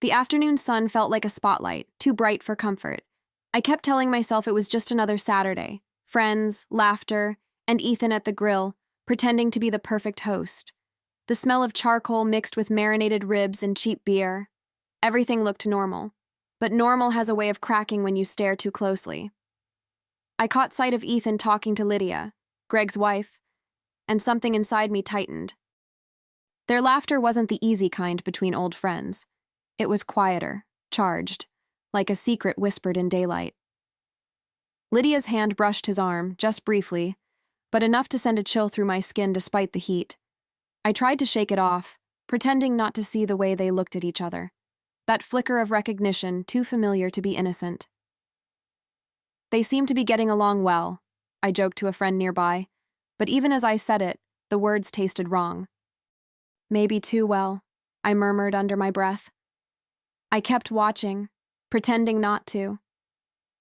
The afternoon sun felt like a spotlight, too bright for comfort. I kept telling myself it was just another Saturday. Friends, laughter, and Ethan at the grill, pretending to be the perfect host. The smell of charcoal mixed with marinated ribs and cheap beer. Everything looked normal. But normal has a way of cracking when you stare too closely. I caught sight of Ethan talking to Lydia, Greg's wife, and something inside me tightened. Their laughter wasn't the easy kind between old friends. It was quieter, charged, like a secret whispered in daylight. Lydia's hand brushed his arm, just briefly, but enough to send a chill through my skin despite the heat. I tried to shake it off, pretending not to see the way they looked at each other. That flicker of recognition, too familiar to be innocent. They seemed to be getting along well, I joked to a friend nearby, but even as I said it, the words tasted wrong. Maybe too well, I murmured under my breath. I kept watching, pretending not to.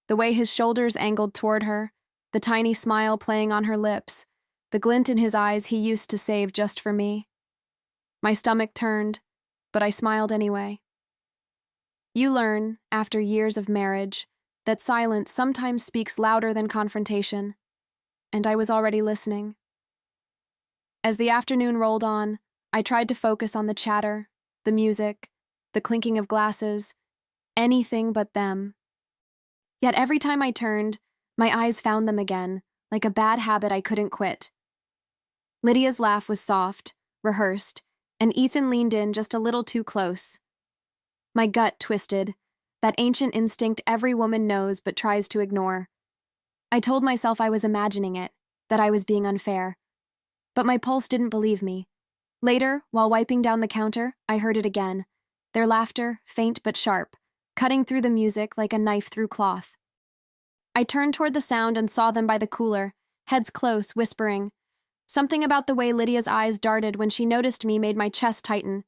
The way his shoulders angled toward her, the tiny smile playing on her lips, the glint in his eyes he used to save just for me. My stomach turned, but I smiled anyway. You learn, after years of marriage, that silence sometimes speaks louder than confrontation, and I was already listening. As the afternoon rolled on, I tried to focus on the chatter, the music, the clinking of glasses, anything but them. Yet every time I turned, my eyes found them again, like a bad habit I couldn't quit. Lydia's laugh was soft, rehearsed, and Ethan leaned in just a little too close. My gut twisted, that ancient instinct every woman knows but tries to ignore. I told myself I was imagining it, that I was being unfair. But my pulse didn't believe me. Later, while wiping down the counter, I heard it again. Their laughter, faint but sharp, cutting through the music like a knife through cloth. I turned toward the sound and saw them by the cooler, heads close, whispering. Something about the way Lydia's eyes darted when she noticed me made my chest tighten.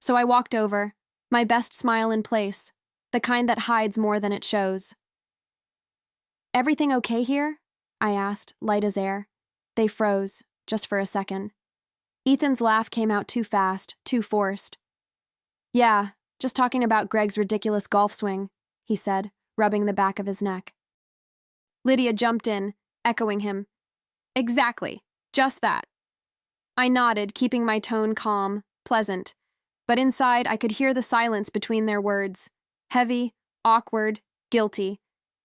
So I walked over, my best smile in place, the kind that hides more than it shows. "Everything okay here?" I asked, light as air. They froze, just for a second. Ethan's laugh came out too fast, too forced. "Yeah, just talking about Greg's ridiculous golf swing," he said, rubbing the back of his neck. Lydia jumped in, echoing him. "Exactly, just that." I nodded, keeping my tone calm, pleasant, but inside I could hear the silence between their words. Heavy, awkward, guilty.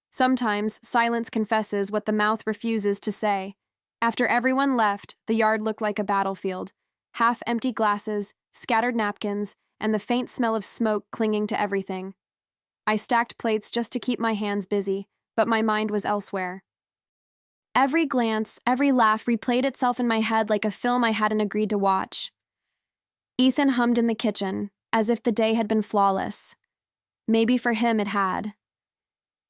Sometimes silence confesses what the mouth refuses to say. After everyone left, the yard looked like a battlefield. Half-empty glasses, scattered napkins, and the faint smell of smoke clinging to everything. I stacked plates just to keep my hands busy, but my mind was elsewhere. Every glance, every laugh replayed itself in my head like a film I hadn't agreed to watch. Ethan hummed in the kitchen, as if the day had been flawless. Maybe for him it had.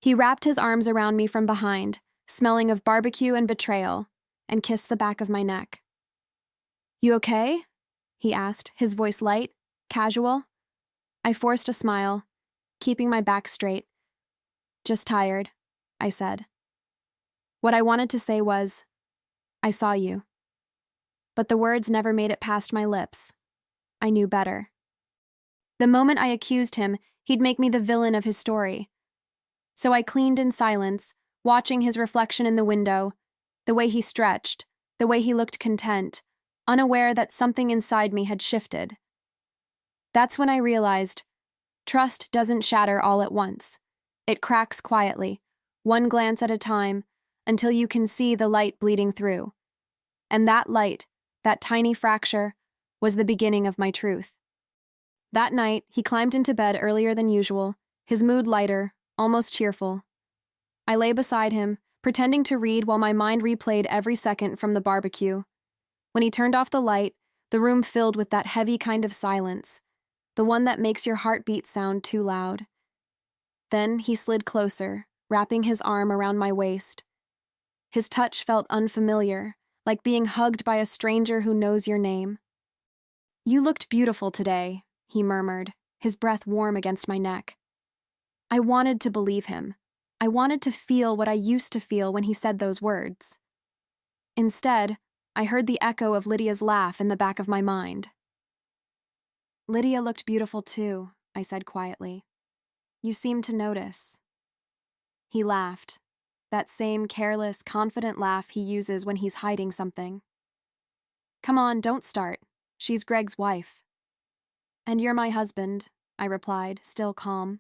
He wrapped his arms around me from behind, smelling of barbecue and betrayal, and kissed the back of my neck. "You okay?" he asked, his voice light, casual. I forced a smile, keeping my back straight. "Just tired," I said. What I wanted to say was, "I saw you." But the words never made it past my lips. I knew better. The moment I accused him, he'd make me the villain of his story. So I cleaned in silence, watching his reflection in the window, the way he stretched, the way he looked content, unaware that something inside me had shifted. That's when I realized, trust doesn't shatter all at once. It cracks quietly, one glance at a time, until you can see the light bleeding through. And that light, that tiny fracture, was the beginning of my truth. That night, he climbed into bed earlier than usual, his mood lighter, almost cheerful. I lay beside him, pretending to read while my mind replayed every second from the barbecue. When he turned off the light, the room filled with that heavy kind of silence, the one that makes your heartbeat sound too loud. Then he slid closer, wrapping his arm around my waist. His touch felt unfamiliar, like being hugged by a stranger who knows your name. "You looked beautiful today," he murmured, his breath warm against my neck. I wanted to believe him. I wanted to feel what I used to feel when he said those words. Instead, I heard the echo of Lydia's laugh in the back of my mind. "Lydia looked beautiful too," I said quietly. You seem to notice. He laughed, that same careless, confident laugh he uses when he's hiding something. Come on, don't start. She's Greg's wife. And you're my husband, I replied, still calm.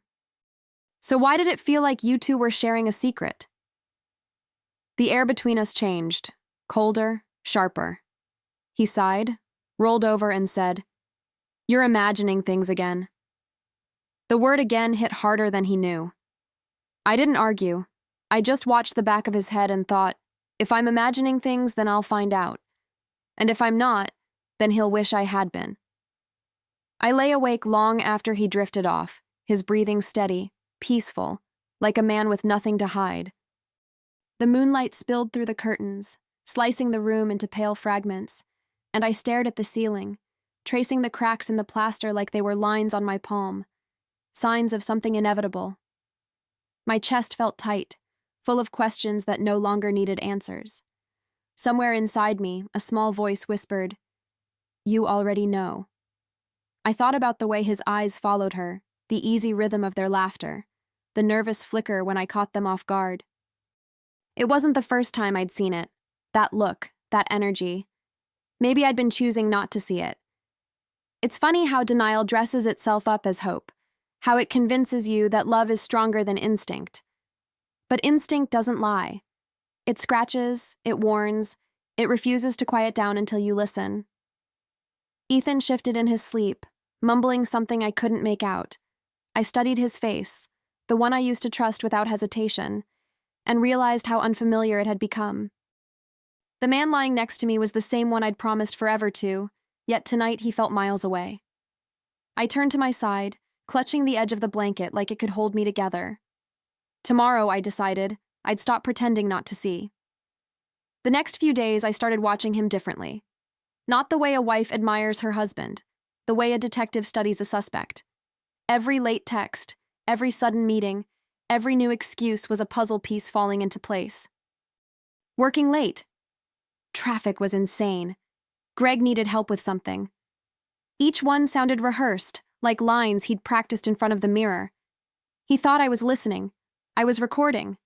So why did it feel like you two were sharing a secret? The air between us changed, colder, sharper. He sighed, rolled over and said, You're imagining things again. The word again hit harder than he knew. I didn't argue. I just watched the back of his head and thought, if I'm imagining things, then I'll find out. And if I'm not, then he'll wish I had been. I lay awake long after he drifted off, his breathing steady, peaceful, like a man with nothing to hide. The moonlight spilled through the curtains, slicing the room into pale fragments, and I stared at the ceiling, tracing the cracks in the plaster like they were lines on my palm, signs of something inevitable. My chest felt tight, full of questions that no longer needed answers. Somewhere inside me, a small voice whispered, You already know. I thought about the way his eyes followed her, the easy rhythm of their laughter, the nervous flicker when I caught them off guard. It wasn't the first time I'd seen it, that look, that energy. Maybe I'd been choosing not to see it. It's funny how denial dresses itself up as hope, how it convinces you that love is stronger than instinct. But instinct doesn't lie. It scratches, it warns, it refuses to quiet down until you listen. Ethan shifted in his sleep, mumbling something I couldn't make out. I studied his face, the one I used to trust without hesitation, and realized how unfamiliar it had become. The man lying next to me was the same one I'd promised forever to, yet tonight he felt miles away. I turned to my side, clutching the edge of the blanket like it could hold me together. Tomorrow, I decided, I'd stop pretending not to see. The next few days, I started watching him differently. Not the way a wife admires her husband, the way a detective studies a suspect. Every late text, every sudden meeting, every new excuse was a puzzle piece falling into place. Working late. Traffic was insane. Greg needed help with something. Each one sounded rehearsed, like lines he'd practiced in front of the mirror. He thought I was listening. I was recording.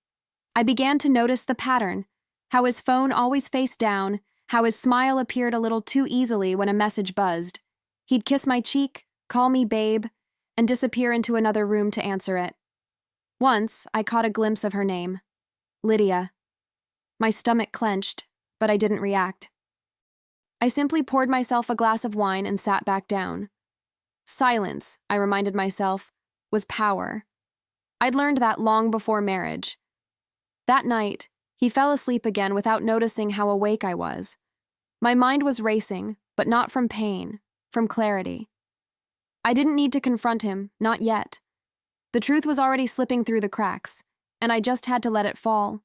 I began to notice the pattern, how his phone always faced down, how his smile appeared a little too easily when a message buzzed. He'd kiss my cheek, call me babe, and disappear into another room to answer it. Once, I caught a glimpse of her name. Lydia. My stomach clenched, but I didn't react. I simply poured myself a glass of wine and sat back down. Silence, I reminded myself, was power. I'd learned that long before marriage. That night, he fell asleep again without noticing how awake I was. My mind was racing, but not from pain, from clarity. I didn't need to confront him, not yet. The truth was already slipping through the cracks, and I just had to let it fall.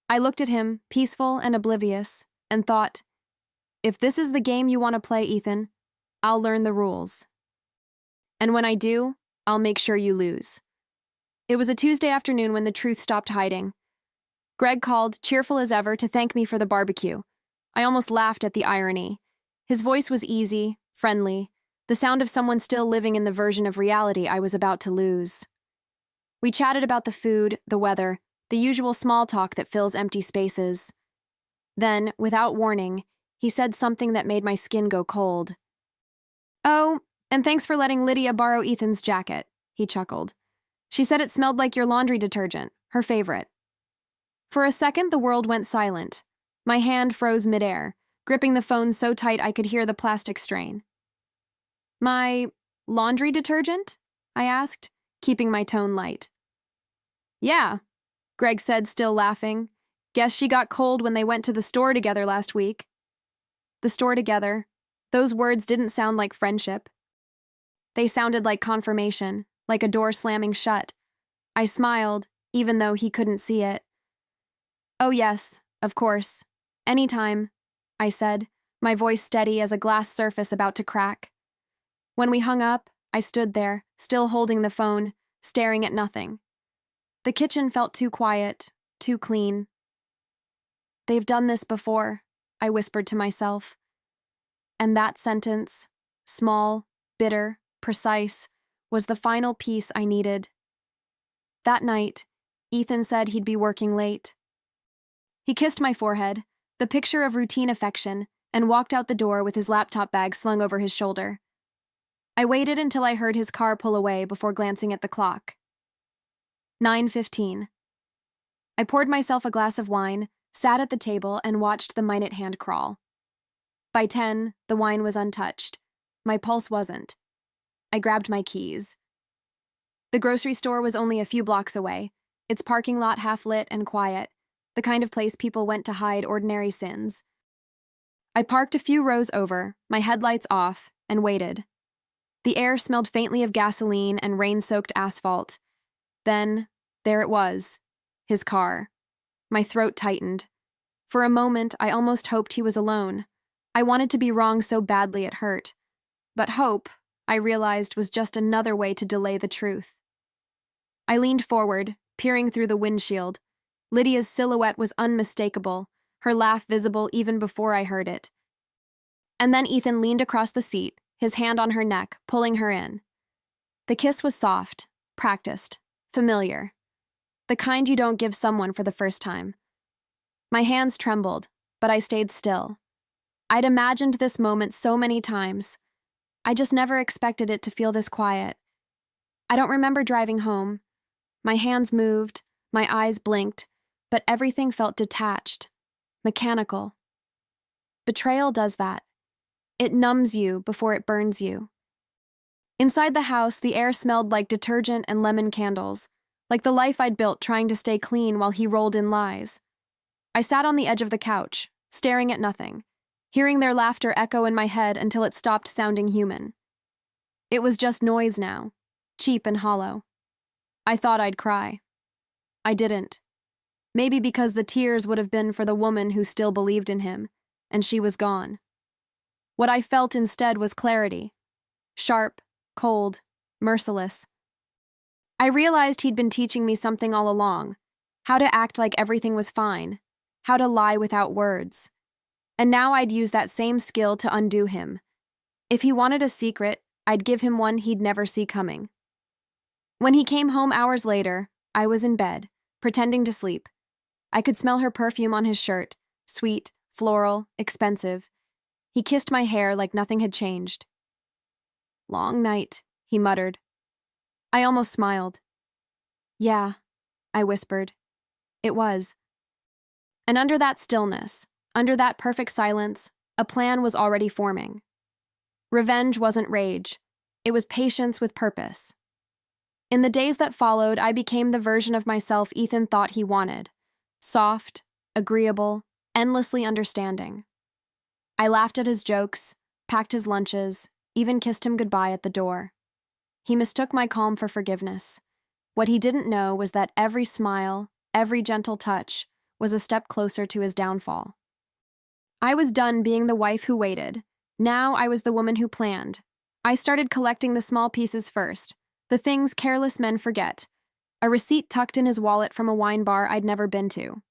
I looked at him, peaceful and oblivious, and thought, if this is the game you want to play, Ethan, I'll learn the rules. And when I do, I'll make sure you lose. It was a Tuesday afternoon when the truth stopped hiding. Greg called, cheerful as ever, to thank me for the barbecue. I almost laughed at the irony. His voice was easy, friendly, the sound of someone still living in the version of reality I was about to lose. We chatted about the food, the weather, the usual small talk that fills empty spaces. Then, without warning, he said something that made my skin go cold. Oh, and thanks for letting Lydia borrow Ethan's jacket, he chuckled. She said it smelled like your laundry detergent, her favorite. For a second, the world went silent. My hand froze midair, gripping the phone so tight I could hear the plastic strain. My laundry detergent? I asked, keeping my tone light. Yeah, Greg said, still laughing. Guess she got cold when they went to the store together last week. The store together. Those words didn't sound like friendship. They sounded like confirmation, like a door slamming shut. I smiled, even though he couldn't see it. Oh yes, of course. Anytime, I said, my voice steady as a glass surface about to crack. When we hung up, I stood there, still holding the phone, staring at nothing. The kitchen felt too quiet, too clean. They've done this before, I whispered to myself. And that sentence, small, bitter, precise, was the final piece I needed. That night, Ethan said he'd be working late. He kissed my forehead, the picture of routine affection, and walked out the door with his laptop bag slung over his shoulder. I waited until I heard his car pull away before glancing at the clock. 9:15. I poured myself a glass of wine, sat at the table, and watched the minute hand crawl. By 10, the wine was untouched. My pulse wasn't. I grabbed my keys. The grocery store was only a few blocks away, its parking lot half-lit and quiet, the kind of place people went to hide ordinary sins. I parked a few rows over, my headlights off, and waited. The air smelled faintly of gasoline and rain-soaked asphalt. Then, there it was, his car. My throat tightened. For a moment, I almost hoped he was alone. I wanted to be wrong so badly it hurt. But hope, I realized, was just another way to delay the truth. I leaned forward, peering through the windshield. Lydia's silhouette was unmistakable, her laugh visible even before I heard it. And then Ethan leaned across the seat, his hand on her neck, pulling her in. The kiss was soft, practiced, familiar. The kind you don't give someone for the first time. My hands trembled, but I stayed still. I'd imagined this moment so many times. I just never expected it to feel this quiet. I don't remember driving home. My hands moved, my eyes blinked, but everything felt detached, mechanical. Betrayal does that. It numbs you before it burns you. Inside the house, the air smelled like detergent and lemon candles, like the life I'd built trying to stay clean while he rolled in lies. I sat on the edge of the couch, staring at nothing, hearing their laughter echo in my head until it stopped sounding human. It was just noise now, cheap and hollow. I thought I'd cry. I didn't. Maybe because the tears would have been for the woman who still believed in him, and she was gone. What I felt instead was clarity. Sharp, cold, merciless. I realized he'd been teaching me something all along, how to act like everything was fine, how to lie without words. And now I'd use that same skill to undo him. If he wanted a secret, I'd give him one he'd never see coming. When he came home hours later, I was in bed, pretending to sleep. I could smell her perfume on his shirt, sweet, floral, expensive. He kissed my hair like nothing had changed. "Long night," he muttered. I almost smiled. "Yeah," I whispered. It was. And under that stillness, under that perfect silence, a plan was already forming. Revenge wasn't rage. It was patience with purpose. In the days that followed, I became the version of myself Ethan thought he wanted. Soft, agreeable, endlessly understanding. I laughed at his jokes, packed his lunches, even kissed him goodbye at the door. He mistook my calm for forgiveness. What he didn't know was that every smile, every gentle touch, was a step closer to his downfall. I was done being the wife who waited. Now I was the woman who planned. I started collecting the small pieces first, the things careless men forget. A receipt tucked in his wallet from a wine bar I'd never been to.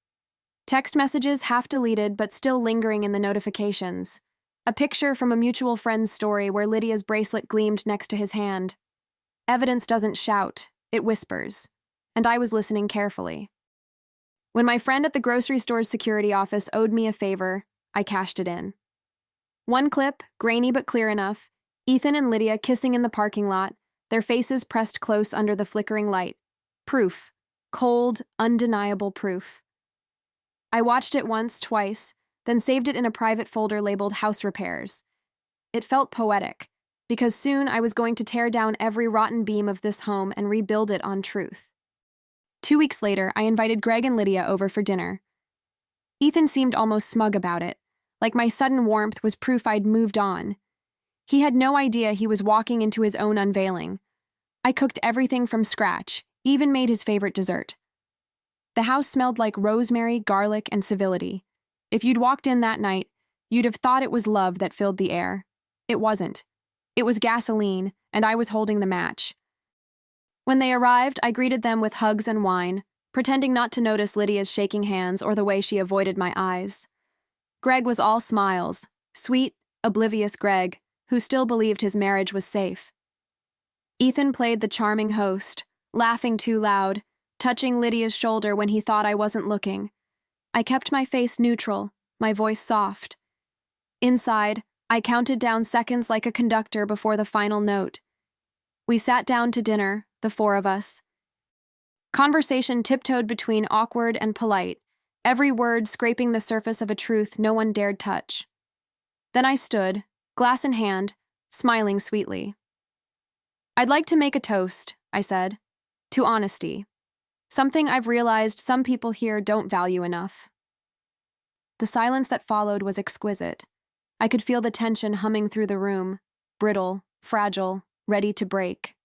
Text messages half deleted but still lingering in the notifications. A picture from a mutual friend's story where Lydia's bracelet gleamed next to his hand. Evidence doesn't shout, it whispers. And I was listening carefully. When my friend at the grocery store's security office owed me a favor, I cashed it in. One clip, grainy but clear enough, Ethan and Lydia kissing in the parking lot, their faces pressed close under the flickering light. Proof. Cold, undeniable proof. I watched it once, twice, then saved it in a private folder labeled House Repairs. It felt poetic, because soon I was going to tear down every rotten beam of this home and rebuild it on truth. 2 weeks later, I invited Greg and Lydia over for dinner. Ethan seemed almost smug about it, like my sudden warmth was proof I'd moved on. He had no idea he was walking into his own unveiling. I cooked everything from scratch, even made his favorite dessert. The house smelled like rosemary, garlic, and civility. If you'd walked in that night, you'd have thought it was love that filled the air. It wasn't. It was gasoline, and I was holding the match. When they arrived, I greeted them with hugs and wine, pretending not to notice Lydia's shaking hands or the way she avoided my eyes. Greg was all smiles, sweet, oblivious Greg, who still believed his marriage was safe. Ethan played the charming host, laughing too loud, touching Lydia's shoulder when he thought I wasn't looking. I kept my face neutral, my voice soft. Inside, I counted down seconds like a conductor before the final note. We sat down to dinner, the four of us. Conversation tiptoed between awkward and polite, every word scraping the surface of a truth no one dared touch. Then I stood, glass in hand, smiling sweetly. "I'd like to make a toast," I said, "to honesty. Something I've realized some people here don't value enough." The silence that followed was exquisite. I could feel the tension humming through the room, brittle, fragile, ready to break.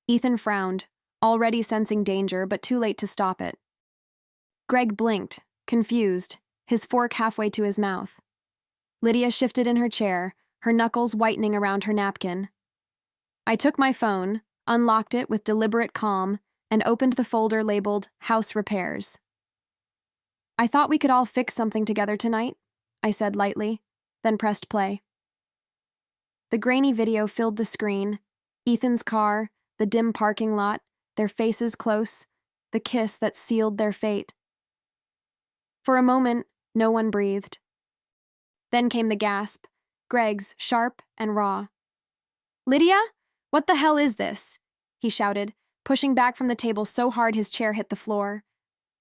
Ethan frowned, already sensing danger, but too late to stop it. Greg blinked, confused, his fork halfway to his mouth. Lydia shifted in her chair, her knuckles whitening around her napkin. I took my phone, unlocked it with deliberate calm, and opened the folder labeled House Repairs. "I thought we could all fix something together tonight," I said lightly, then pressed play. The grainy video filled the screen. Ethan's car, the dim parking lot, their faces close, the kiss that sealed their fate. For a moment, no one breathed. Then came the gasp, Greg's, sharp and raw. "Lydia? What the hell is this?" he shouted, pushing back from the table so hard his chair hit the floor.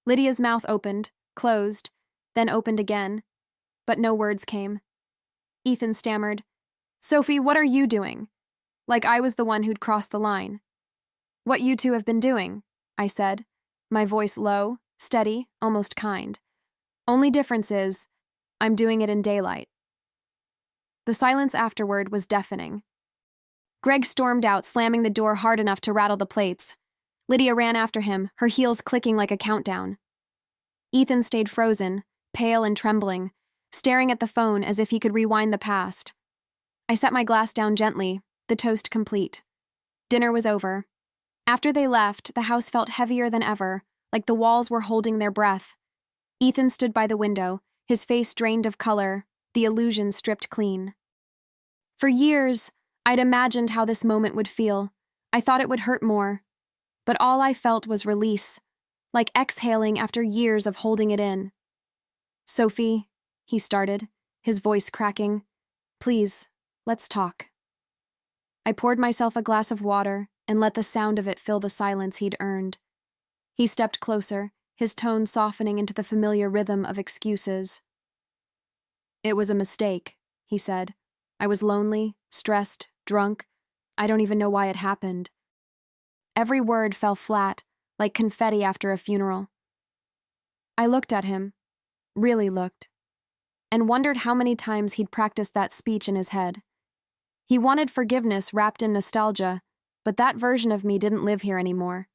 Lydia's mouth opened, closed, then opened again, but no words came. Ethan stammered, "Sophie, what are you doing?" Like I was the one who'd crossed the line. "What you two have been doing," I said, my voice low, steady, almost kind. "Only difference is, I'm doing it in daylight." The silence afterward was deafening. Greg stormed out, slamming the door hard enough to rattle the plates. Lydia ran after him, her heels clicking like a countdown. Ethan stayed frozen, pale and trembling, staring at the phone as if he could rewind the past. I set my glass down gently, the toast complete. Dinner was over. After they left, the house felt heavier than ever, like the walls were holding their breath. Ethan stood by the window, his face drained of color, the illusion stripped clean. For years, I'd imagined how this moment would feel. I thought it would hurt more. But all I felt was release, like exhaling after years of holding it in. "Sophie," he started, his voice cracking, "please, let's talk." I poured myself a glass of water and let the sound of it fill the silence he'd earned. He stepped closer, his tone softening into the familiar rhythm of excuses. "It was a mistake," he said. "I was lonely, stressed, drunk. I don't even know why it happened." Every word fell flat, like confetti after a funeral. I looked at him, really looked, and wondered how many times he'd practiced that speech in his head. He wanted forgiveness wrapped in nostalgia, but that version of me didn't live here anymore.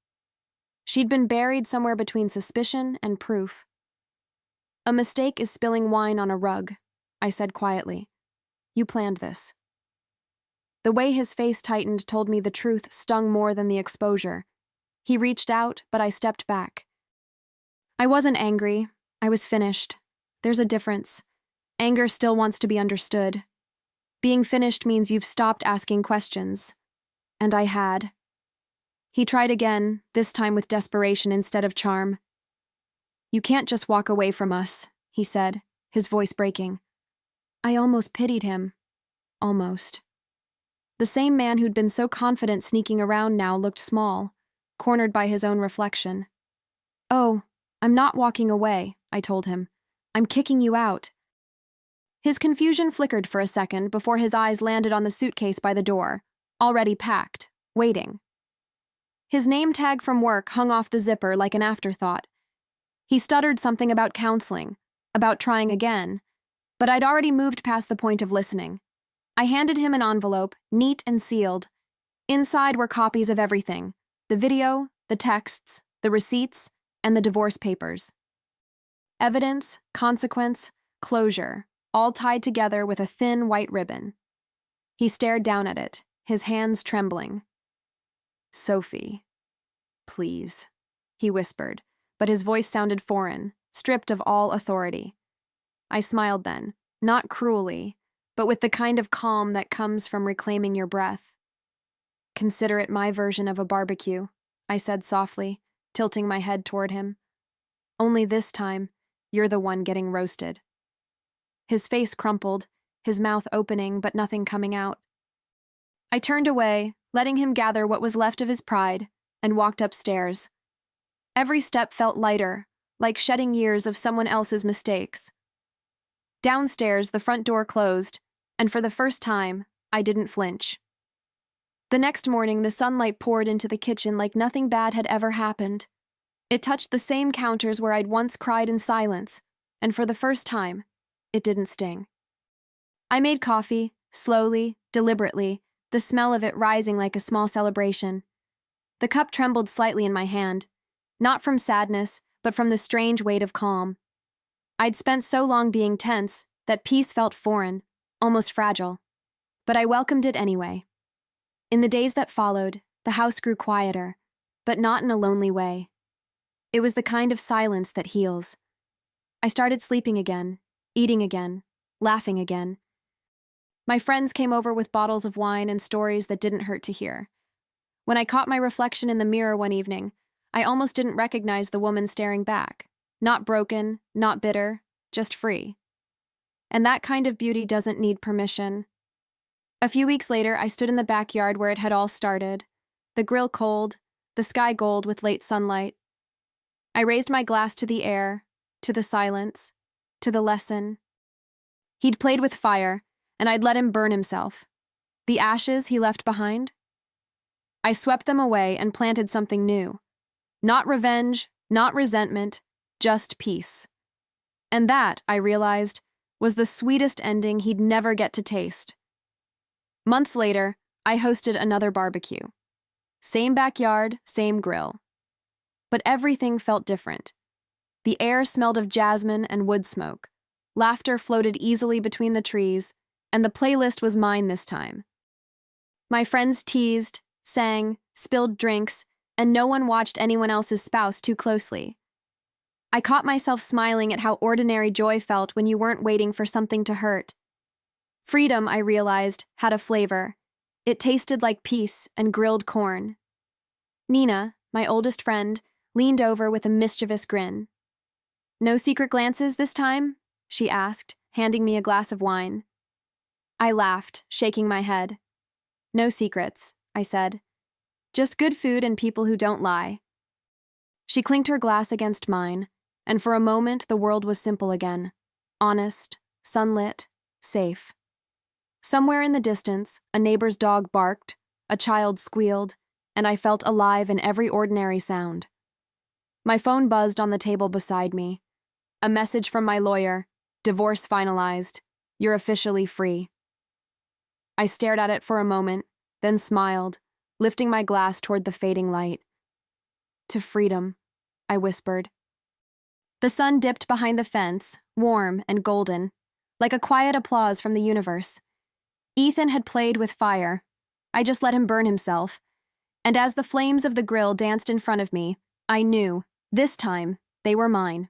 She'd been buried somewhere between suspicion and proof. "A mistake is spilling wine on a rug," I said quietly. "You planned this." The way his face tightened told me the truth stung more than the exposure. He reached out, but I stepped back. I wasn't angry. I was finished. There's a difference. Anger still wants to be understood. Being finished means you've stopped asking questions. And I had. He tried again, this time with desperation instead of charm. "You can't just walk away from us," he said, his voice breaking. I almost pitied him. Almost. The same man who'd been so confident sneaking around now looked small, cornered by his own reflection. "Oh, I'm not walking away," I told him. "I'm kicking you out." His confusion flickered for a second before his eyes landed on the suitcase by the door, already packed, waiting. His name tag from work hung off the zipper like an afterthought. He stuttered something about counseling, about trying again, but I'd already moved past the point of listening. I handed him an envelope, neat and sealed. Inside were copies of everything: the video, the texts, the receipts, and the divorce papers. Evidence, consequence, closure, all tied together with a thin white ribbon. He stared down at it, his hands trembling. "Sophie, please," he whispered, but his voice sounded foreign, stripped of all authority. I smiled then, not cruelly, but with the kind of calm that comes from reclaiming your breath. Consider it my version of a barbecue, I said softly, tilting my head toward him. Only this time, you're the one getting roasted. His face crumpled, his mouth opening but nothing coming out. I turned away, letting him gather what was left of his pride, and walked upstairs. Every step felt lighter, like shedding years of someone else's mistakes. Downstairs, the front door closed, and for the first time, I didn't flinch. The next morning, the sunlight poured into the kitchen like nothing bad had ever happened. It touched the same counters where I'd once cried in silence, and for the first time, it didn't sting. I made coffee, slowly, deliberately, the smell of it rising like a small celebration. The cup trembled slightly in my hand, not from sadness, but from the strange weight of calm. I'd spent so long being tense that peace felt foreign, almost fragile. But I welcomed it anyway. In the days that followed, the house grew quieter, but not in a lonely way. It was the kind of silence that heals. I started sleeping again, eating again, laughing again. My friends came over with bottles of wine and stories that didn't hurt to hear. When I caught my reflection in the mirror one evening, I almost didn't recognize the woman staring back. Not broken, not bitter, just free. And that kind of beauty doesn't need permission. A few weeks later, I stood in the backyard where it had all started, the grill cold, the sky gold with late sunlight. I raised my glass to the air, to the silence, to the lesson. He'd played with fire, and I'd let him burn himself. The ashes he left behind? I swept them away and planted something new. Not revenge, not resentment, just peace. And that, I realized, was the sweetest ending he'd never get to taste. Months later, I hosted another barbecue. Same backyard, same grill. But everything felt different. The air smelled of jasmine and wood smoke. Laughter floated easily between the trees, and the playlist was mine this time. My friends teased, sang, spilled drinks, and no one watched anyone else's spouse too closely. I caught myself smiling at how ordinary joy felt when you weren't waiting for something to hurt. Freedom, I realized, had a flavor. It tasted like peace and grilled corn. Nina, my oldest friend, leaned over with a mischievous grin. "No secret glances this time?" she asked, handing me a glass of wine. I laughed, shaking my head. "No secrets," I said. "Just good food and people who don't lie." She clinked her glass against mine, and for a moment the world was simple again. Honest, sunlit, safe. Somewhere in the distance, a neighbor's dog barked, a child squealed, and I felt alive in every ordinary sound. My phone buzzed on the table beside me. A message from my lawyer. Divorce finalized. You're officially free. I stared at it for a moment, then smiled, lifting my glass toward the fading light. "To freedom," I whispered. The sun dipped behind the fence, warm and golden, like a quiet applause from the universe. Ethan had played with fire. I just let him burn himself. And as the flames of the grill danced in front of me, I knew, this time, they were mine.